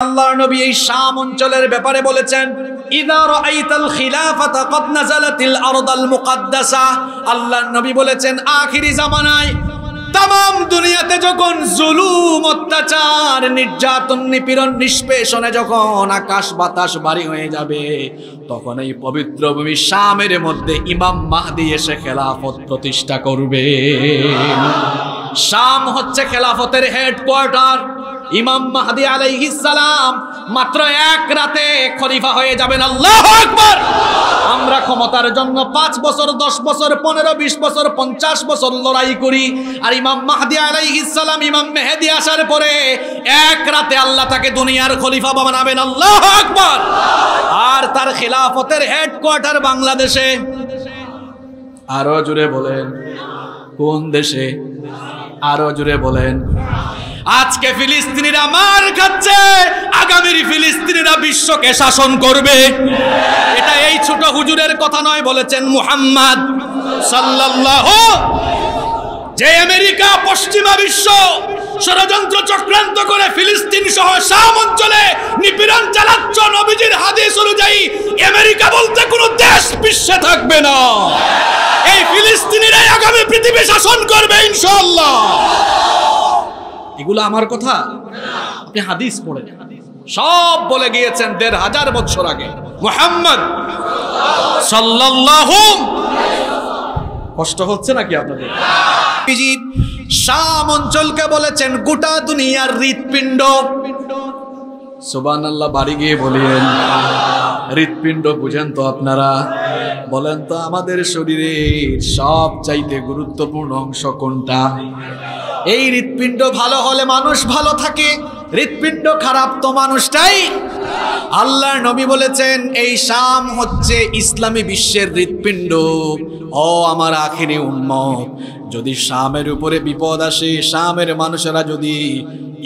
আল্লাহর নবী এই শাম অঞ্চলের ব্যাপারে বলেছেন, ইযা রাআইতাল খিলাফাতা ক্বাদ নাযালাতিল আরদাল মুকাদ্দাসা। আল্লাহর নবী বলেছেন আখিরি জামানায় তাম দুনিয়াতে যখন জুলুম, অত্যাচার, নির্যাতন, নিপীড়ন, নিষ্পেষণে যখন আকাশ বাতাস ভারী হয়ে যাবে, তখন এই পবিত্র ভূমি শামের মধ্যে ইমাম মাহদী এসে খেলাফত প্রতিষ্ঠা করবে। শাম হচ্ছে খেলাফতের হেডকোয়ার্টার। ইমাম মাহদী আলাইহিস সালাম মাত্র এক রাতে খলিফা হয়ে যাবেন। আল্লাহু আকবার। আমরা ক্ষমতার জন্য 5 বছর, 10 বছর, 15, 20 বছর, 50 বছর লড়াই করি, আর ইমাম মাহদী আলাইহিস সালাম, ইমাম মেহেদী আসার পরে এক রাতে আল্লাহ তাকে দুনিয়ার খলিফা বানাবেন। আল্লাহু আকবার। আর তার খেলাফতের হেডকোয়ার্টার বাংলাদেশে। আরো জোরে বলেন, কোন দেশে? আরো জোরে বলেন। আজকে ফিলিস্তিনিরা মার খাচ্ছে, আগামীর ফিলিস্তিনিরা বিশ্বকে শাসন করবে। এটা এই ছোট হুজুরের কথা নয়, বলেছেন মুহাম্মদ সাল্লাল্লাহু। যে আমেরিকা, পশ্চিমা বিশ্ব ষড়যন্ত্র চক্রান্ত করে ফিলিস্তিন সহ শাম অঞ্চলে নিপীড়ন চালাচ্ছ, নবীজির হাদিস অনুযায়ী আমেরিকা বলতে কোনো দেশ বিশ্বে থাকবে না। এই ফিলিস্তিনিরাই আগামী পৃথিবী শাসন করবে ইনশাআল্লাহ। এগুলো আমার কথা, আপনি হাদিস পড়েন, সব বলে গিয়েছেন 1500 বছর আগে মুহাম্মদ সাল্লাল্লাহু। কষ্ট হচ্ছে নাকি আপনাদের? শাম অঞ্চলকে বলেছেন গোটা দুনিয়ার হৃৎপিণ্ড। সুবহানাল্লাহ, বাড়ি গিয়ে বলেন হৃৎপিণ্ড বুঝেন তো আপনারা? বলেন তো আমাদের শরীরের সব চাইতে গুরুত্বপূর্ণ অংশ কোনটা? এই হৃৎপিণ্ড ভালো হলে মানুষ ভালো থাকে, হৃৎপিণ্ড খারাপ তো মানুষটাই। আল্লাহর নবী বলেছেন এই শাম হচ্ছে ইসলামী বিশ্বের হৃৎপিণ্ড। ও আমার আখিরি উম্মত, যদি শামের উপরে বিপদ আসে, শামের মানুষেরা যদি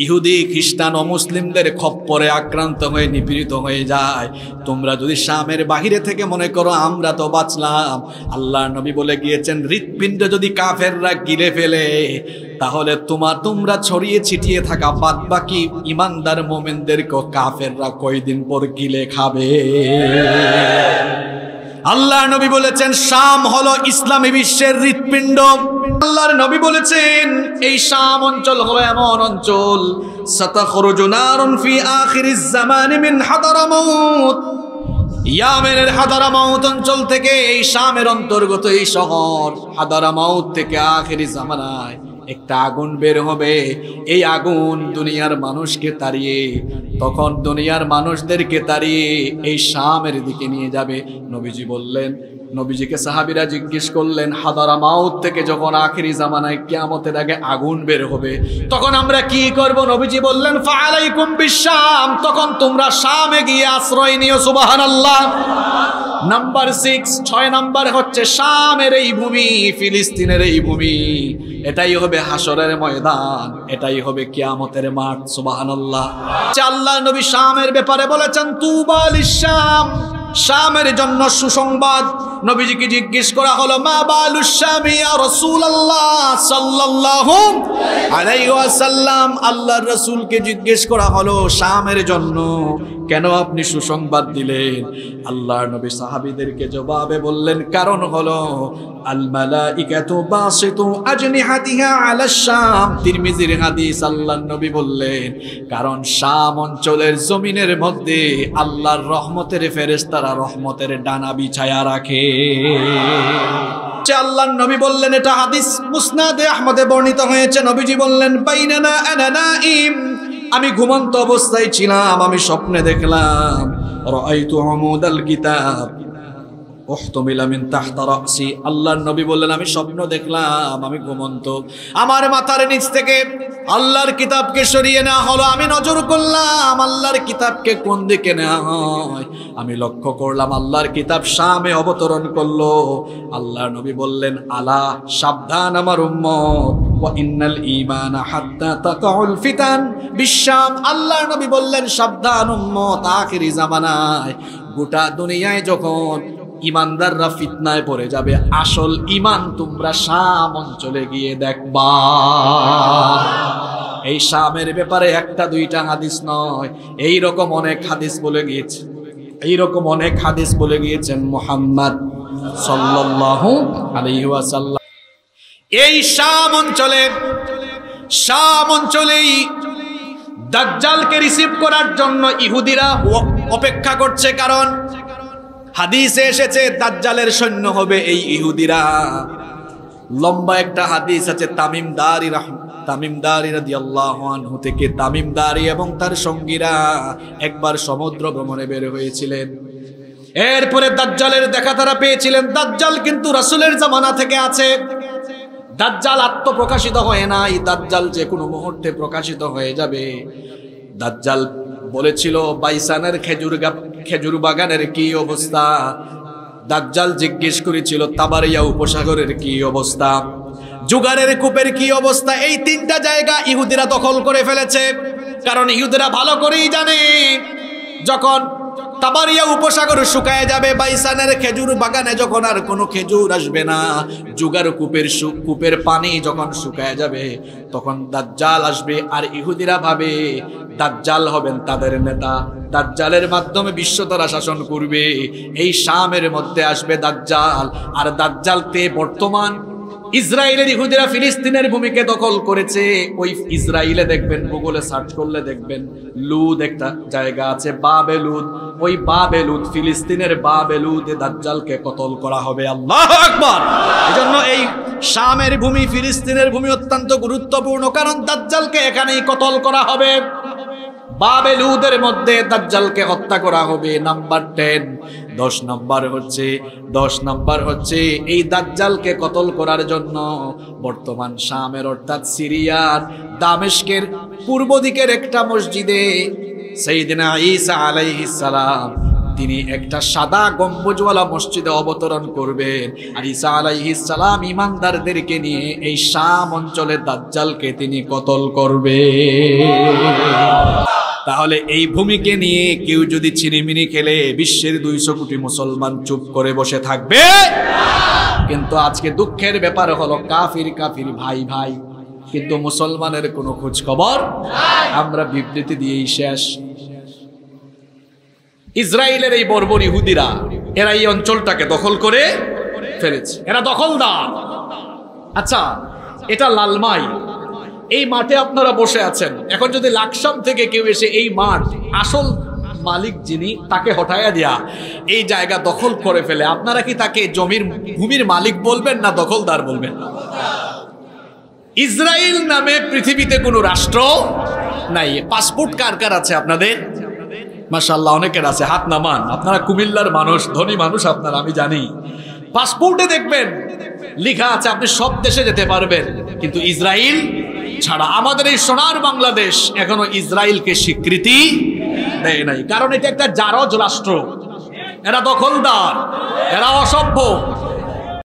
ইহুদি, খ্রিস্টান ও মুসলিমদের খপ্পরে আক্রান্ত হয়ে নিপীড়িত হয়ে যায়, তোমরা যদি শামের বাহিরে থেকে মনে করো আমরা তো বাঁচলাম, আল্লাহর নবী বলে গিয়েছেন হৃৎপিণ্ড যদি কাফেররা গিলে ফেলে, তাহলে তোমরা ছড়িয়ে ছিটিয়ে থাকা বাদ বাকি ইমানদার মোমেনদেরকে কাফেররা কয়দিন পর গিলে খাবে। আল্লাহর নবী বলেছেন শাম হলো ইসলামী বিশ্বের হৃৎপিণ্ড। আল্লাহর নবী বলেছেন এই শাম অঞ্চল হলো এমন অঞ্চল, সাতাখরুজু নারুন ফি আখিরিজ জামানি মিন হাদারামাউত। ইয়ামেনের হাদারামাউত অঞ্চল থেকে, এই শামের অন্তর্গত এই শহর হাদারামাউত থেকে আখিরি জামানায় একটা আগুন বের হবে। এই আগুন দুনিয়ার মানুষকে তাড়িয়ে, তখন দুনিয়ার মানুষদেরকে তাড়িয়ে এই শামের দিকে নিয়ে যাবে। নবীজি বললেন, নবীজিকে সাহাবীরা জিজ্ঞেস করলেন হাদারামাউত থেকে যখন আখিরি জামানায় কিয়ামতের আগে আগুন বের হবে তখন আমরা কি করব? নবীজি বললেন ফাআলাইকুম বিশাম, তখন তোমরা শামে গিয়ে আশ্রয় নিও। সুবহানাল্লাহ। নাম্বার 6 নাম্বার হচ্ছে শামের এই ভূমি, ফিলিস্তিনের এই ভূমি, এটাই হবে হাসরের ময়দান, এটাই হবে কিয়ামতের মাঠ। সুবহানাল্লাহ। আল্লাহ নবী শামের ব্যাপারে বলেছেন তুবা লিশাম, শামের জন্য সুসংবাদ। নবীজিকে জিজ্ঞেস করা হলো মা বালুশ শাম ইয়া রাসূলুল্লাহ সাল্লাল্লাহু আলাইহি ওয়াসাল্লাম। আল্লাহর রাসূলকে জিজ্ঞেস করা হলো শামের জন্য কেন আপনি সুসংবাদ দিলেন? আল্লাহর নবী সাহাবীদেরকে জবাবে বললেন কারণ হলো আল মালাইকাতু বাসিতু আজনিহাতিহা আলাশ শাম। তিরমিজির হাদিস। আল্লাহর নবী বললেন কারণ শাম অঞ্চলের জমিনের মধ্যে আল্লাহর রহমতের ফেরেশতারা রহমতের ডানা বিছায়া রাখে। আল্লাহর নবী বললেন, এটা হাদিস মুসনাদে আহমদে বর্ণিত হয়েছে। নবীজি বললেন বাইনানা আনা নাইম, আমি ঘুমন্ত অবস্থায় ছিলাম, আমি স্বপ্নে দেখলাম রাআইতু আমুদাল কিতাব উহতুমিলা মিন তাহতা রাসি। আল্লাহর নবী বললেন আমি স্বপ্ন দেখলাম, আমি ঘুমন্ত, আমার মাথার নিচ থেকে আল্লাহর কিতাবকে সরিয়ে নেওয়া হলো। আমি নজর করলাম আল্লাহর কিতাবকে কোন দিকে নেওয়া হয়, আমি লক্ষ্য করলাম আল্লাহর কিতাব শামে অবতরণ করলো। আল্লাহর নবী বললেন আলা, সাবধান আমার উম্মত, ওয়া ইন্নাল ঈমানা হাত্তা তাকাউল ফিতান বিশাম। আল্লাহর নবী বললেন সাবধান উম্মত, আখিরি জামানায় গোটা দুনিয়ায় যখন ইমানদাররা ফিতনায় পড়ে যাবে, আসল ইমান তোমরা শাম অঞ্চলে গিয়ে দেখবা। এই শামের ব্যাপারে একটা দুইটা হাদিস নয়, এই রকম অনেক হাদিস বলে গিয়েছে, এইরকম অনেক হাদিস বলে গিয়েছেন মুহাম্মদ সাল্লাল্লাহু আলাইহি ওয়াসাল্লাম। এই শাম অঞ্চলেই দাজ্জালকে রিসিভ করার জন্য ইহুদিরা অপেক্ষা করছে, কারণ হাদিসে এসেছে দাজ্জালের সৈন্য হবে এই ইহুদিরা। লম্বা একটা হাদিস আছে তামিম দারি রাদিয়াল্লাহু আনহু থেকে। তামিম দারি এবং তার সঙ্গীরা একবার সমুদ্র ভ্রমণে বের হয়েছিলেন, এরপরে দাজ্জালের দেখা তারা পেয়েছিলেন। দাজ্জাল কিন্তু রাসূলের জামানা থেকে আছে, দাজ্জাল আত্মপ্রকাশিত হয় নাই, দাজ্জাল যে কোনো মুহূর্তে প্রকাশিত হয়ে যাবে। দাজ্জাল বলেছিল বাইসানের খেজুর বাগানের কি অবস্থা, দাজ্জাল জিজ্ঞেস করেছিল তাবারিয়া উপসাগরের কি অবস্থা, জুগারের কূপের কি অবস্থা। এই তিনটা জায়গা ইহুদিরা দখল করে ফেলেছে, কারণ ইহুদিরা ভালো করেই জানে যখন তাবারিয়া উপসাগর শুকায় যাবে, বাইসানের খেজুর বাগানে যখন আর কোনো খেজুর আসবে না, জুগার কূপের পানি যখন শুকায় যাবে, তখন দাজ্জাল আসবে। আর ইহুদিরা ভাবে দাজ্জাল হবেন তাদের নেতা, দাজ্জালের মাধ্যমে বিশ্ব তারা শাসন করবে। এই শামের মধ্যে আসবে দাজ্জাল, আর দাজ্জালতে বর্তমান ইসরায়েলের ইহুদিরা ফিলিস্তিনের ভূমিকে দখল করেছে। ওই ইসরায়েলে দেখবেন, গুগলে সার্চ করলে দেখবেন লুদ একটা জায়গা আছে, বাবেলুদ। ওই বাবেলুদ, ফিলিস্তিনের বাবেলুদে দাজ্জালকে কতল করা হবে। আল্লাহু আকবার। এজন্য এই শামের ভূমি, ফিলিস্তিনের ভূমি অত্যন্ত গুরুত্বপূর্ণ, কারণ দাজ্জালকে এখানেই কতল করা হবে। বাবেলুদের মধ্যে দাজ্জালকে হত্যা করা হবে। নাম্বার 10, 10 নাম্বার হচ্ছে এই দাজ্জালকে কতল করার জন্য বর্তমান শামের অর্থাৎ সিরিয়ার দামেস্কের পূর্ব দিকের একটা মসজিদে সাইয়েদনা ঈসা আলাইহিস সালাম তিনি একটা সাদা গম্বুজওয়ালা মসজিদে অবতরণ করবেন। আর ঈসা আলাইহিস সালাম ঈমানদারদেরকে নিয়ে এই শাম অঞ্চলে দাজ্জালকে তিনি কতল করবে। তাহলে এই ভূমিকে নিয়ে কেউ যদি চিনিমিনি খেলে বিশ্বের 200 কোটি মুসলমান চুপ করে বসে থাকবে। কিন্তু আজকে দুঃখের ব্যাপার হলো কাফির ভাই, কিন্তু মুসলমানের কোনো খোঁজ খবর, আমরা বিবৃতি দিয়েই শেষ। ইসরায়েলের এই বর্বর ইহুদিরা এরা এই অঞ্চলটাকে দখল করে ফেলেছে, এরা দখলদার। আচ্ছা, এটা লালমাই, এই মাঠে আপনারা বসে আছেন। এখন যদি লাকসাম থেকে কেউ এসে এই মাঠ আসল মালিক যিনি তাকে হটায়া দিয়া এই জায়গা দখল করে ফেলে, আপনারা কি তাকে ভূমির মালিক বলবেন না দখলদার বলবেন? ইসরায়েল নামে পৃথিবীতে কোনো রাষ্ট্র নাই। পাসপোর্ট কার কার আছে আপনাদের? মাশাআল্লাহ, অনেকের আছে, হাত নামান। আপনারা কুমিল্লার মানুষ, ধনী মানুষ আপনারা, আমি জানি। পাসপোর্টে দেখবেন লেখা আছে আপনি সব দেশে যেতে পারবেন, কিন্তু ইসরায়েল ছাড়া। আমাদের এই সোনার বাংলাদেশ এখনো ইসরায়েলকে স্বীকৃতি দেয় নাই, কারণ এটা একটা জারজ রাষ্ট্র, এরা দখলদার, এরা অসভ্য।